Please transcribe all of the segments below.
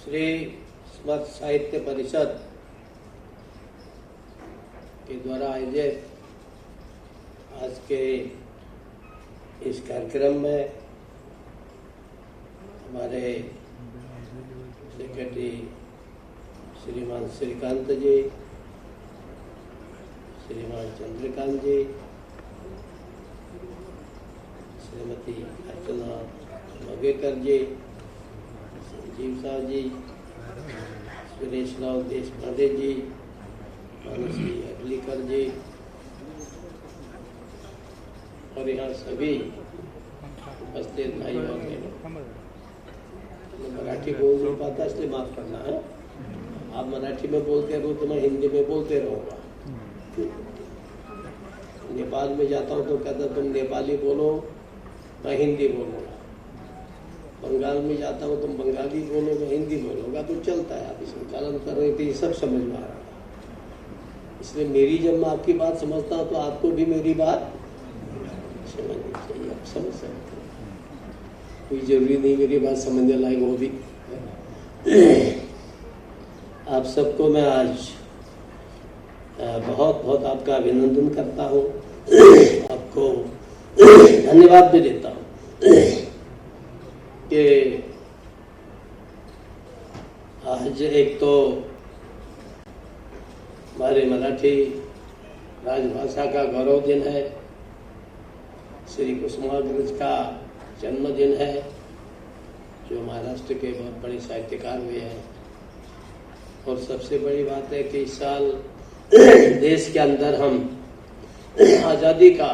श्री समर्थ साहित्य परिषद के द्वारा आयोजित आज के इस कार्यक्रम में हमारे सेक्रेटरी श्रीमान श्रीकांत जी, श्रीमान चंद्रकांत जी, श्रीमती अर्चना मगेकर जी, संजीव साहब जी, सुरेश राव देशपांडे जी, मानसी अगलीकर जी और यहाँ सभी उपस्थित भाई और बहनों। मैं मराठी बोल नहीं पाता इसलिए माफ करना है। आप मराठी में बोलते रहो तो मैं हिंदी में बोलते रहूँगा। नेपाल में जाता हूँ तो कहता तुम नेपाली बोलो, मैं हिंदी बोलूँगा। बंगाल में जाता हूँ तुम बंगाली बोलो, मैं हिंदी बोलूँगा। तो चलता है। आप इसमें कालन कर रहे थे, ये सब समझ में आ रहा है। इसलिए मेरी जब मैं आपकी बात समझता हूँ तो आपको भी मेरी बात समझनी चाहिए। आप समझ सकते हैं, कोई जरूरी नहीं मेरी बात समझने लायक हो भी। आप सबको मैं आज बहुत बहुत आपका अभिनंदन करता हूँ, आपको धन्यवाद भी देता हूँ कि आज एक तो हमारे मराठी राजभाषा का गौरव दिन है, श्री कुसुमाग्रज का जन्मदिन है, जो महाराष्ट्र के बहुत बड़े साहित्यकार हुए हैं। और सबसे बड़ी बात है कि इस साल देश के अंदर हम आजादी का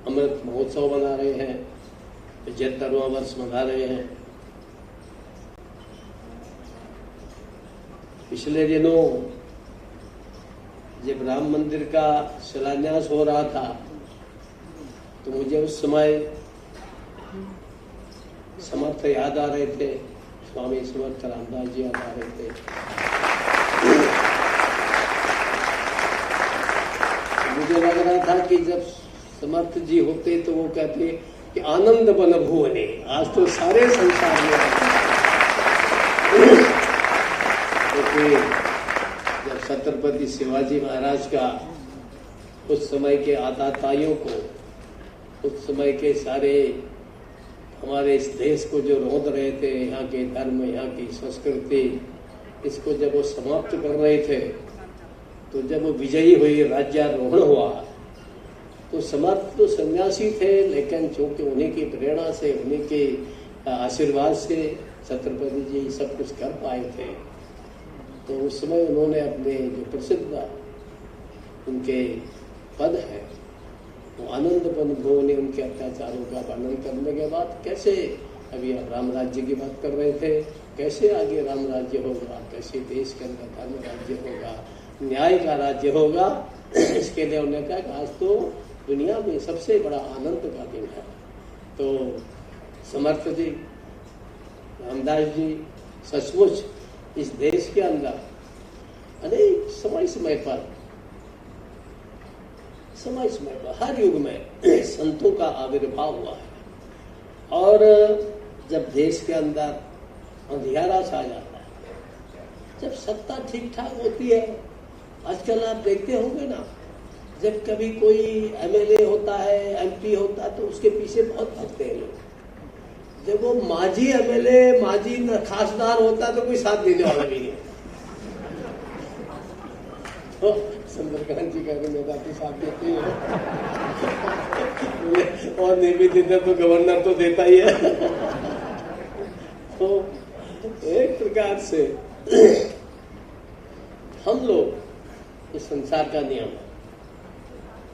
अमृत महोत्सव मना रहे हैं, 75वां वर्ष मना रहे हैं। पिछले दिनों जब राम मंदिर का शिलान्यास हो रहा था तो मुझे उस समय समर्थ याद आ रहे थे, स्वामी समर्थ रामदास जी याद आ रहे थे। मुझे लग रहा था कि जब समर्थ जी होते तो वो कहते कि आनंद बन भुवने, आज तो सारे संसार में जब छत्रपति शिवाजी महाराज का उस समय के आताताइयों को, उस समय के सारे हमारे इस देश को जो रोंद रहे थे, यहाँ के धर्म, यहाँ की संस्कृति, इसको जब वो समाप्त कर रहे थे, तो जब वो विजयी हुई, राज्यारोहण हुआ, तो समर्थ तो सन्यासी थे, लेकिन चूंकि उन्हीं की प्रेरणा से, उन्हीं के आशीर्वाद से छत्रपति जी सब कुछ कर पाए थे। तो उस समय उन्होंने अपने जो प्रसिद्ध उनके पद है, वो आनंद बन भुवने, उनके अत्याचारों का वर्णन करने के बाद कैसे, अभी आप राम राज्य की बात कर रहे थे, कैसे आगे राम राज्य होगा, कैसे देश के अंदर धर्म राज्य होगा, न्याय का राज्य होगा, इसके लिए उन्होंने कहा कि आज तो दुनिया में सबसे बड़ा आनंद का दिन है। तो समर्थ जी, रामदास जी सचमुच इस देश के अंदर अनेक समय पर हर युग में संतों का आविर्भाव हुआ है। और जब देश के अंदर अंधियारा छा जाता है, जब सत्ता ठीक ठाक होती है, आजकल आप देखते होंगे ना, जब कभी कोई एमएलए होता है, एमपी होता है, तो उसके पीछे बहुत भगते हैं लोग। जब वो माजी एमएलए, माजी खासदार होता है तो कोई साथ देने वाला भी नहीं। तो चंद्रकांत जी कहते मेरा तो साथ देते हैं और नहीं भी देते तो गवर्नर तो देता ही है। तो एक प्रकार से हम लोग, इस संसार का नियम है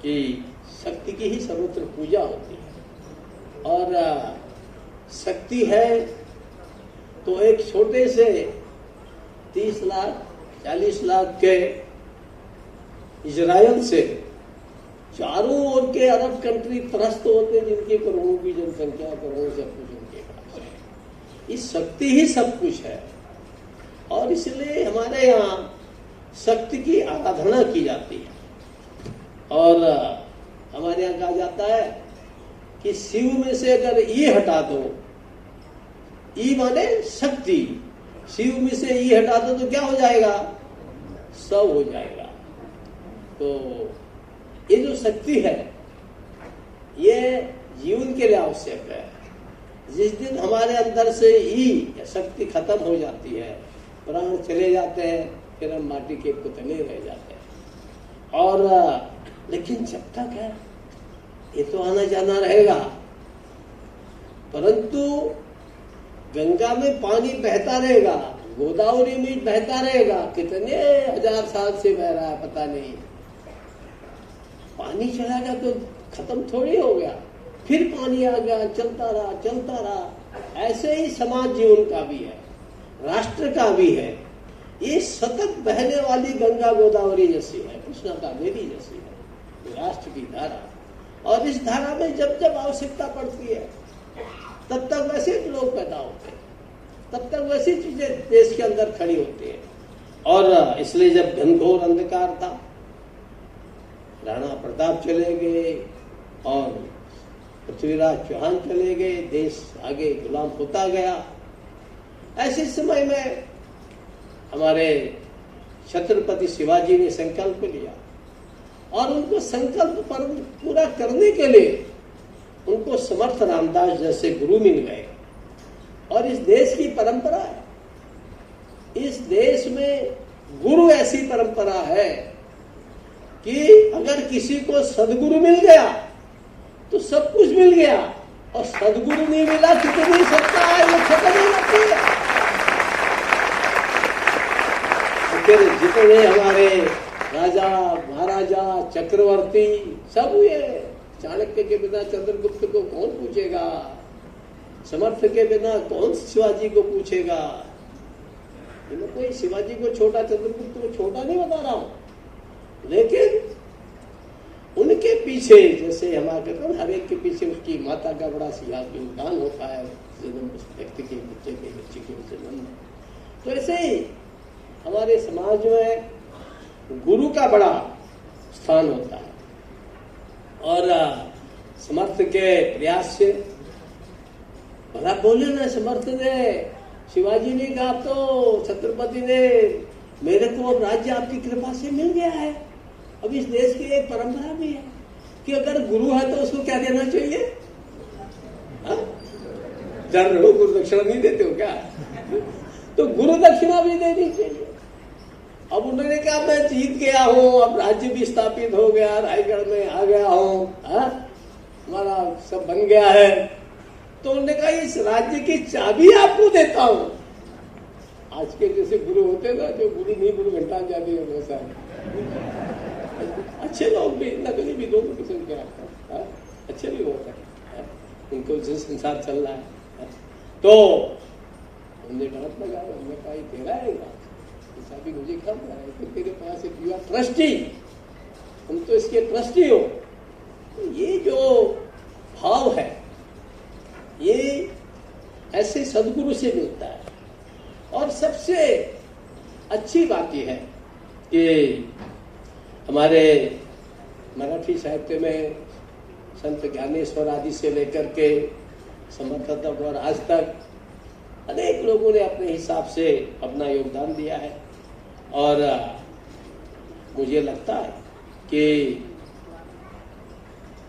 कि शक्ति की ही सर्वत्र पूजा होती है। और शक्ति है तो एक छोटे से 30 लाख 40 लाख के इजराइल से चारों ओर के अरब कंट्री त्रस्त होते, जिनकी करोड़ों की जनसंख्या, करोड़ों सब कुछ उनके पास है। इस शक्ति ही सब कुछ है। और इसलिए हमारे यहाँ शक्ति की आराधना की जाती है। और हमारे यहाँ कहा जाता है कि शिव में से अगर ई हटा दो, ई माने शक्ति, शिव में से ई हटा दो तो क्या हो जाएगा? सब हो जाएगा। तो ये जो शक्ति है ये जीवन के लिए आवश्यक है। जिस दिन हमारे अंदर से ई शक्ति खत्म हो जाती है, प्राण चले जाते हैं, फिर हम माटी के पुतले रह जाते हैं। और लेकिन जब तक है ये तो आना जाना रहेगा। परंतु गंगा में पानी बहता रहेगा, गोदावरी में बहता रहेगा, कितने हजार साल से बह रहा है पता नहीं। पानी चला गया तो खत्म थोड़ी हो गया, फिर पानी आ गया, चलता रहा चलता रहा। ऐसे ही समाज जीवन का भी है, राष्ट्र का भी है। ये सतत बहने वाली गंगा गोदावरी जैसी है, कृष्णा कावेरी जैसी है राष्ट्र की धारा। और इस धारा में जब जब आवश्यकता पड़ती है तब तक वैसे लोग पैदा होते हैं, तब तक वैसी चीजें देश के अंदर खड़ी होती है। और इसलिए जब घनघोर अंधकार था, राणा प्रताप चले गए और पृथ्वीराज चौहान चले गए, देश आगे गुलाम होता गया। ऐसे समय में हमारे छत्रपति शिवाजी ने संकल्प लिया और उनको संकल्प पर पूरा करने के लिए उनको समर्थ रामदास जैसे गुरु मिल गए। और इस देश की परंपरा है, इस देश में गुरु ऐसी परंपरा है कि अगर किसी को सदगुरु मिल गया तो सब कुछ मिल गया, और सदगुरु नहीं मिला कितनी सत्ता है वो खत्म हो जाती है। फिर जितने हमारे राजा महाराजा चक्रवर्ती सब हुए, चाणक्य के बिना चंद्रगुप्त को कौन पूछेगा, समर्थ के बिना कौन शिवाजी को पूछेगा। मैं कोई शिवाजी को छोटा, चंद्रगुप्त को छोटा नहीं बता रहा हूं, लेकिन उनके पीछे जैसे हमारे हर एक के पीछे उसकी माता का बड़ा योगदान होता है, जन्म उस व्यक्ति के बच्चे के जन्म। तो ऐसे ही हमारे समाज में गुरु का बड़ा स्थान होता है। और समर्थ के प्रयास से भला बोले ना, समर्थ ने शिवाजी ने कहा तो छत्रपति ने मेरे को अब राज्य आपकी कृपा से मिल गया है। अब इस देश की एक परंपरा भी है कि अगर गुरु है तो उसको क्या देना चाहिए? जान रहे हो गुरु दक्षिणा नहीं देते हो क्या? तो गुरु दक्षिणा भी देनी चाहिए। अब उन्होंने कहा मैं जीत गया हूं, अब राज्य भी स्थापित हो गया, रायगढ़ में आ गया हूं, हमारा सब बन गया है। तो उन्होंने कहा इस राज्य की चाबी आपको देता हूं। आज के जैसे गुरु होते ना, जो गुरु नहीं गुरु घंटा जाती है वैसा। अच्छे लोग भी, नकली भी, दोनों किस्म के अच्छे भी होते हैं, उनको जो संसार चल रहा है। तो हमने डांट लगाया, हमने कहा तेरा है चाबी मुझे कब है, तो तेरे पास एक यू आर ट्रस्टी, तुम तो इसके ट्रस्टी हो। तो ये जो भाव है ये ऐसे सदगुरु से मिलता है। और सबसे अच्छी बात यह है कि हमारे मराठी साहित्य में संत ज्ञानेश्वर आदि से लेकर के समर्थ तक और आज तक अनेक लोगों ने अपने हिसाब से अपना योगदान दिया है। और मुझे लगता है कि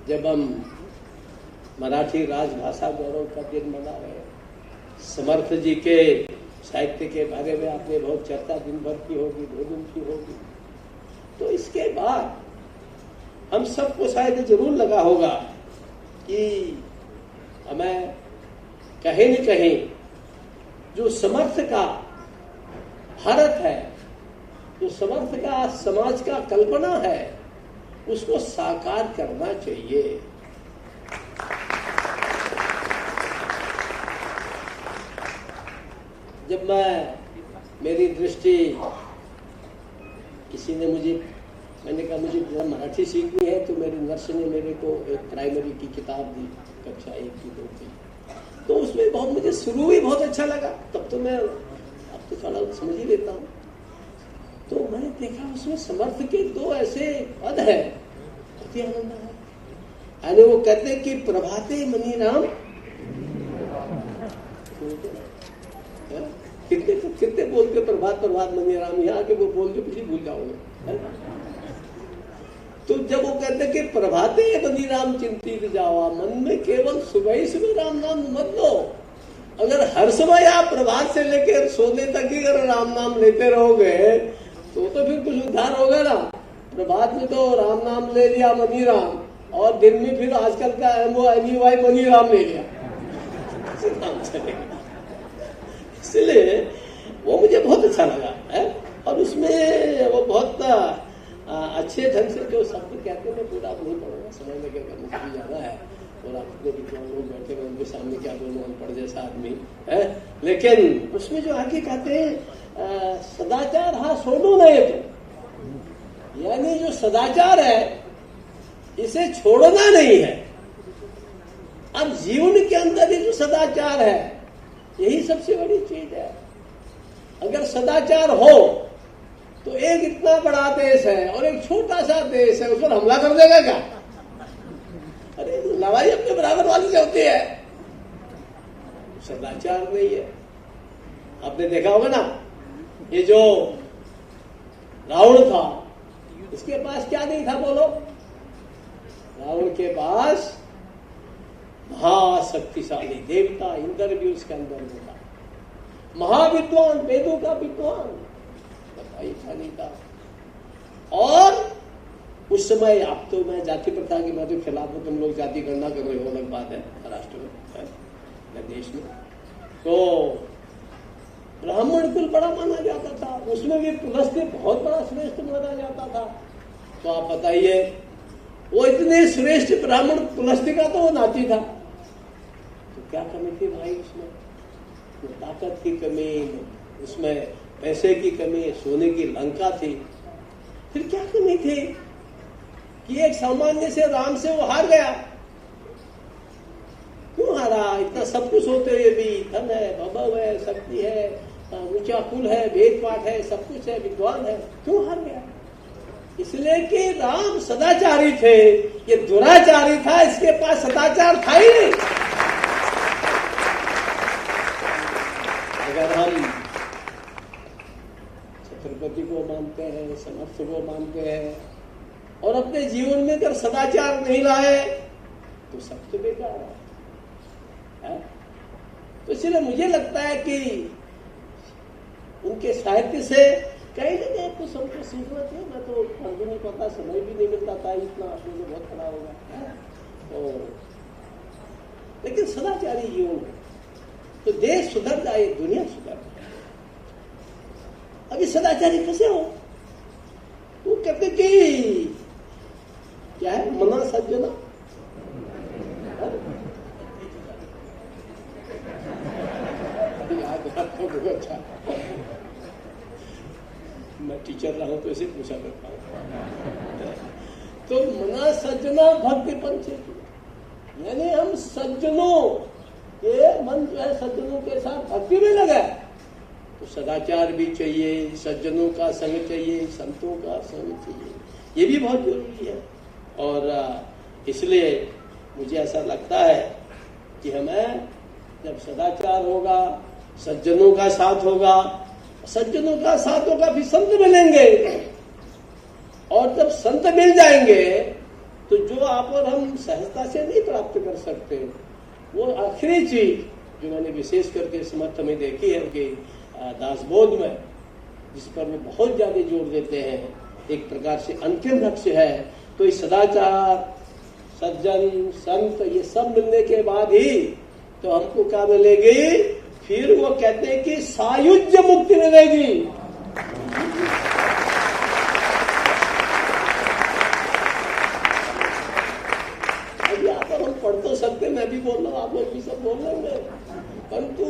जब हम मराठी राजभाषा गौरव का दिन मना रहे हैं, समर्थ जी के साहित्य के बारे में आपने बहुत चर्चा दिन भर की होगी, 2 दिन की होगी। तो इसके बाद हम सबको शायद जरूर लगा होगा कि हमें कहीं न कहीं जो समर्थ का भारत है, जो समर्थ का समाज का कल्पना है, उसको साकार करना चाहिए। जब मेरी दृष्टि किसी ने मैंने कहा मुझे मराठी सीखनी है, तो मेरी नर्स ने मेरे को एक प्राइमरी की किताब दी, कक्षा 1 की 2 की। तो उसमें बहुत मुझे शुरू भी बहुत अच्छा लगा, तब तो मैं अब तो थोड़ा समझ ही लेता हूँ। तो मैंने देखा उसमें समर्थ के 2 ऐसे पद है, अति आनंद है। यानी वो कहते हैं कि प्रभाते मनी राम, कितने बोलते प्रभात प्रभात मनी राम, यहाँ के वो बोलते कुछ भूल जाओगे। तो जब वो कहते कि प्रभाते मनी राम चिंतित जावा, मन में केवल सुबह ही सुबह राम नाम मत लो। अगर हर समय आप प्रभात से लेकर सोने तक ही अगर राम नाम लेते रहोगे तो फिर कुछ उद्धार होगा ना। प्रभात में तो राम नाम ले लिया मनी राम, और दिन में फिर आजकल का MONEY मनी राम ले लिया, नाम चलेगा। इसलिए वो मुझे बहुत अच्छा लगा है, और उसमें वो बहुत अच्छे ढंग से जो शब्द कहते हैं, मैं पूरा नहीं पढ़ूंगा, समय लगेगा, मुझे भी जाना है, और आपको भी लोग बैठे हुए उनके सामने क्या बोलूं, अनपढ़ जैसा आदमी है। लेकिन उसमें जो आगे कहते हैं सदाचार हाँ छोड़ो नहीं, तो यानी जो सदाचार है इसे छोड़ना नहीं है। अब जीवन के अंदर ये जो सदाचार है यही सबसे बड़ी चीज है। अगर सदाचार हो तो एक इतना बड़ा देश है और एक छोटा सा देश है, उस पर हमला कर देगा क्या? अरे लड़ाई अपने बराबर वाली से होती है, सदाचार नहीं है। आपने देखा होगा ना, ये जो रावण था इसके पास क्या नहीं था, बोलो? रावण के पास महाशक्तिशाली देवता इंद्र भी उसके अंदर में था, महाविद्वान, वेदों का विद्वान, बताइए था नहीं था। और उस समय, अब तो मैं जाति प्रथा की मैं तो खिलाफ हूं, तुम लोग जाति गणना कर रहे हो, अलग बात है, महाराष्ट्र में, देश में तो ब्राह्मण कुल बड़ा माना जाता था, उसमें भी पुलस्त्य बहुत बड़ा श्रेष्ठ माना जाता था। तो आप बताइए, वो इतने श्रेष्ठ ब्राह्मण पुलस्त्य का तो वो नाती था, तो क्या कमी थी भाई उसमें? ताकत की कमी, उसमें पैसे की कमी, सोने की लंका थी, फिर क्या कमी थी कि एक सामान्य से राम से वो हार गया? क्यों हारा? इतना सब कुछ होते हुए भी, धन है, भव है, शक्ति है, ऊंचा कुल है, वेद पाठ है, सब कुछ है, विद्वान है, क्यों हार गया? इसलिए कि राम सदाचारी थे, ये दुराचारी था, इसके पास सदाचार था ही नहीं। अगर हम छत्रपति को मानते हैं, समर्थ को मानते हैं, और अपने जीवन में अगर सदाचार नहीं लाए तो सब तो बेकार है। तो इसलिए मुझे लगता है कि उनके साहित्य से कहीं ना कहीं कुछ हमको सीखना चाहिए। मैं तो भी नहीं पता, समय भी नहीं मिलता था इतना, आपने बहुत खड़ा होगा तो, लेकिन सदाचारी जीवन है तो देश सुधर जाए, दुनिया सुधर जाए। अभी सदाचारी कैसे हो? वो कहते कि क्या है, मना सज्जना, याद रखो बहुत अच्छा। मैं टीचर रहा हूं तो इसे पूछा करता हूं। तो मना सज्जना भक्ति पंचेती, यानी हम सज्जनों के मन जो है सज्जनों के साथ भक्ति में लगा, तो सदाचार भी चाहिए, सज्जनों का संग चाहिए, संतों का संग चाहिए, ये भी बहुत जरूरी है। और इसलिए मुझे ऐसा लगता है कि हमें जब सदाचार होगा, सज्जनों का साथ होगा, सज्जनों का साथ होगा, फिर संत मिलेंगे, और जब संत मिल जाएंगे तो जो आप और हम सहजता से नहीं प्राप्त कर सकते, वो आखिरी चीज जो मैंने विशेष करके समर्थ में देखी है उनके दासबोध में, जिस पर वो बहुत ज्यादा जोर देते हैं, एक प्रकार से अंतिम लक्ष्य है। तो इस सदाचार, सज्जन, संत, ये सब मिलने के बाद ही तो हमको क्या मिलेगी? फिर वो कहते हैं कि सायुज्य मुक्ति मिलेगी। अब यहाँ पर हम पढ़ तो सकते, मैं भी बोल रहा हूँ, आप लोग भी सब बोल रहे हैं, परंतु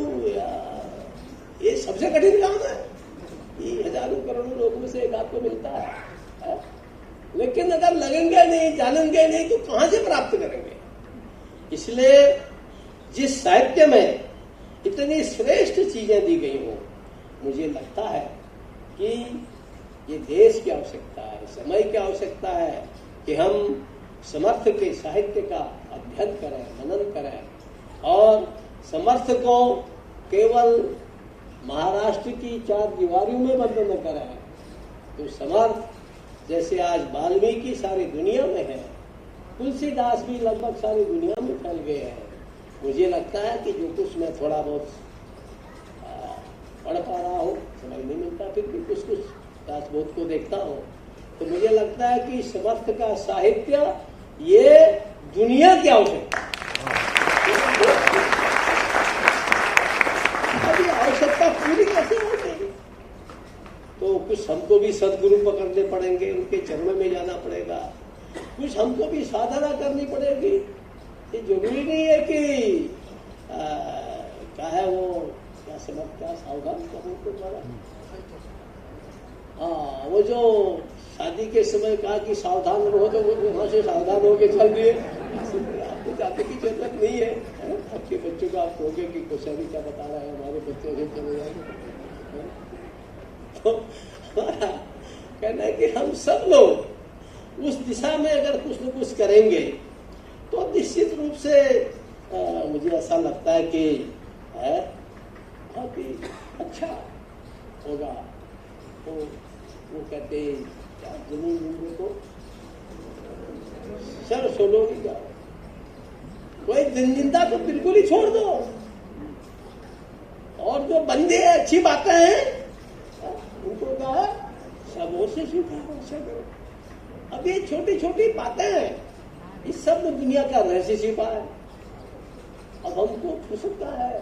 ये सबसे कठिन काम है। ये हजारों करोड़ों लोगों में से एक आपको मिलता है, लेकिन अगर लगेंगे नहीं, जानेंगे नहीं, तो कहां से प्राप्त करेंगे? इसलिए जिस साहित्य में इतनी श्रेष्ठ चीजें दी गई हो, मुझे लगता है कि ये देश की आवश्यकता है, समय की आवश्यकता है कि हम समर्थ के साहित्य का अध्ययन करें, मनन करें, और समर्थ को केवल महाराष्ट्र की 4 दीवारों में बंद न कराए तो समर्थ जैसे आज वाल्मीकि सारी दुनिया में है, तुलसीदास भी लगभग सारी दुनिया में फैल गए हैं। मुझे लगता है कि जो कुछ मैं थोड़ा बहुत पढ़ पा रहा हूँ, समझ नहीं मिलता, फिर भी कुछ कुछ दासबोध को देखता हूँ, तो मुझे लगता है कि समर्थ का साहित्य ये दुनिया की आवश्यकता, अभी आवश्यकता पूरी कैसे होगी? तो कुछ हमको भी सदगुरु पकड़ने पड़ेंगे, उनके चरणों में जाना पड़ेगा, कुछ हमको भी साधना करनी पड़ेगी। ये जरूरी नहीं है कि क्या है वो क्या समझ क्या सावधान को द्वारा, हाँ वो जो शादी के समय कहा कि सावधान रहो, तो वो वहां से सावधान होके चल दिए। आपको जाने की जरूरत नहीं है, आपके बच्चों को आप कहोगे कि कुछ क्या बता रहा है, हमारे बच्चे से चले जाएंगे। तो हमारा कहना है कि हम सब लोग उस दिशा में अगर कुछ न कुछ करेंगे तो निश्चित रूप से मुझे ऐसा लगता है कि बहुत ही अच्छा होगा। तो वो कहते क्या जमीन को सर सोलो नहीं जाओ, कोई निंदा तो बिल्कुल ही छोड़ दो, और जो बंदे अच्छी बातें हैं उनको कहा सब ओर से स्वीकार। अब ये छोटी छोटी बातें हैं, इस सब में दुनिया का रहस्य छिपा है। अब हमको फुर्सत है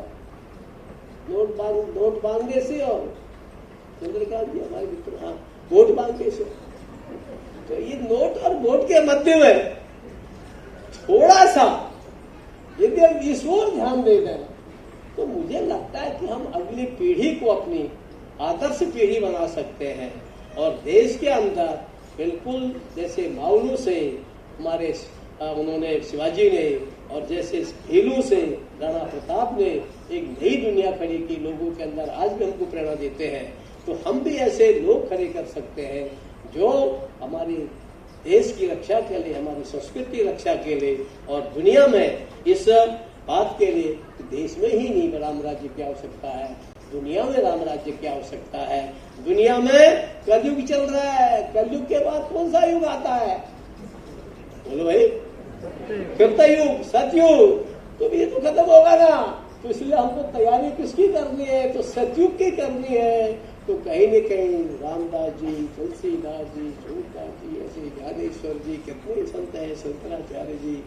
नोट मांगने से, और चंद्रकांत जी हमारे मित्र, हाँ वोट मांगने से, तो ये नोट और वोट के मध्य में थोड़ा सा यदि हम इस ओर ध्यान दे दें तो मुझे लगता है कि हम अगली पीढ़ी को अपनी आदर्श पीढ़ी बना सकते हैं, और देश के अंदर बिल्कुल जैसे माउलू से हमारे उन्होंने शिवाजी ने, और जैसे भीलू से राणा प्रताप ने एक नई दुनिया खड़ी की, लोगों के अंदर आज भी हमको प्रेरणा देते हैं, तो हम भी ऐसे लोग खड़े कर सकते हैं जो हमारी देश की रक्षा के लिए, हमारी संस्कृति रक्षा के लिए, और दुनिया में इस बात के लिए देश में ही नहीं राम राज्य की आवश्यकता है, दुनिया में राम राज्य की आवश्यकता है। दुनिया में कलयुग चल रहा है, कलयुग के बाद कौन सा युग आता है? बोलो भाई, कृतयुग, सतयुग, तो ये तो खत्म होगा ना। तो इसलिए हमको तैयारी किसकी करनी है? तो सतयुग की करनी है। तो कहीं न कहीं रामदास जी, तुलसीदास जी, सूरदास जी, ऐसे ज्ञानेश्वर जी, कितने संत हैं, शंकराचार्य जी,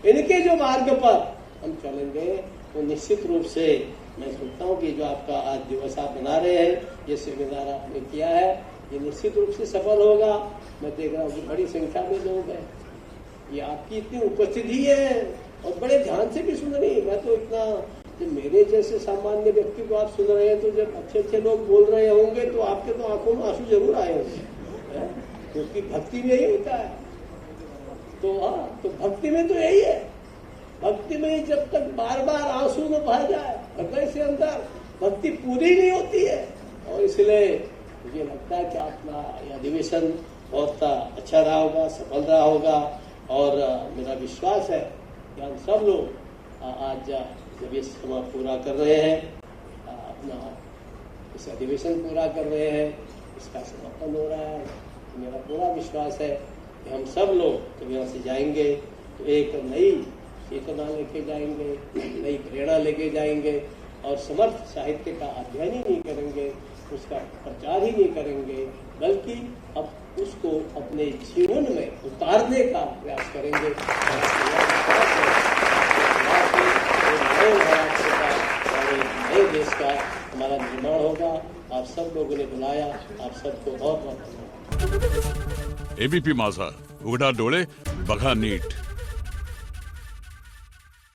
इनके जो मार्ग पर हम चलेंगे तो निश्चित रूप से मैं सोचता हूँ कि जो आपका आज दिवस आप बना रहे हैं, ये सेमिनार आपने किया है, ये निश्चित रूप से सफल होगा। मैं देख रहा हूँ कि बड़ी संख्या में लोग हैं, ये आपकी इतनी उपस्थिति है और बड़े ध्यान से भी सुन रही है। मैं तो इतना, जब मेरे जैसे सामान्य व्यक्ति को आप सुन रहे हैं, तो जब अच्छे अच्छे लोग बोल रहे होंगे तो आपके तो आंखों में आंसू जरूर आए होंगे, क्योंकि भक्ति में यही होता है। तो हाँ, तो भक्ति में तो यही है, भक्ति में जब तक बार बार आंसू न बह जाए हृदय से अंदर, भक्ति पूरी नहीं होती है। और इसलिए मुझे लगता है कि अपना यह अधिवेशन बहुत अच्छा रहा होगा, सफल रहा होगा, और मेरा विश्वास है कि हम सब लोग आज जब ये समय पूरा कर रहे हैं, अपना इस अधिवेशन पूरा कर रहे हैं, इसका समापन हो रहा है, तो मेरा पूरा विश्वास है कि हम सब लोग जब यहाँ से जाएंगे तो एक नई चेतना लेके जाएंगे, नई प्रेरणा लेके जाएंगे, और समर्थ साहित्य का अध्ययन ही नहीं करेंगे, उसका प्रचार ही नहीं करेंगे, बल्कि अब उसको अपने जीवन में उतारने का प्रयास करेंगे। नए देश का हमारा निर्माण होगा। आप सब लोगों ने बुलाया, आप सबको बहुत बहुत धन्यवाद। एबीपी माझा, उघडा डोळे बघा नीट।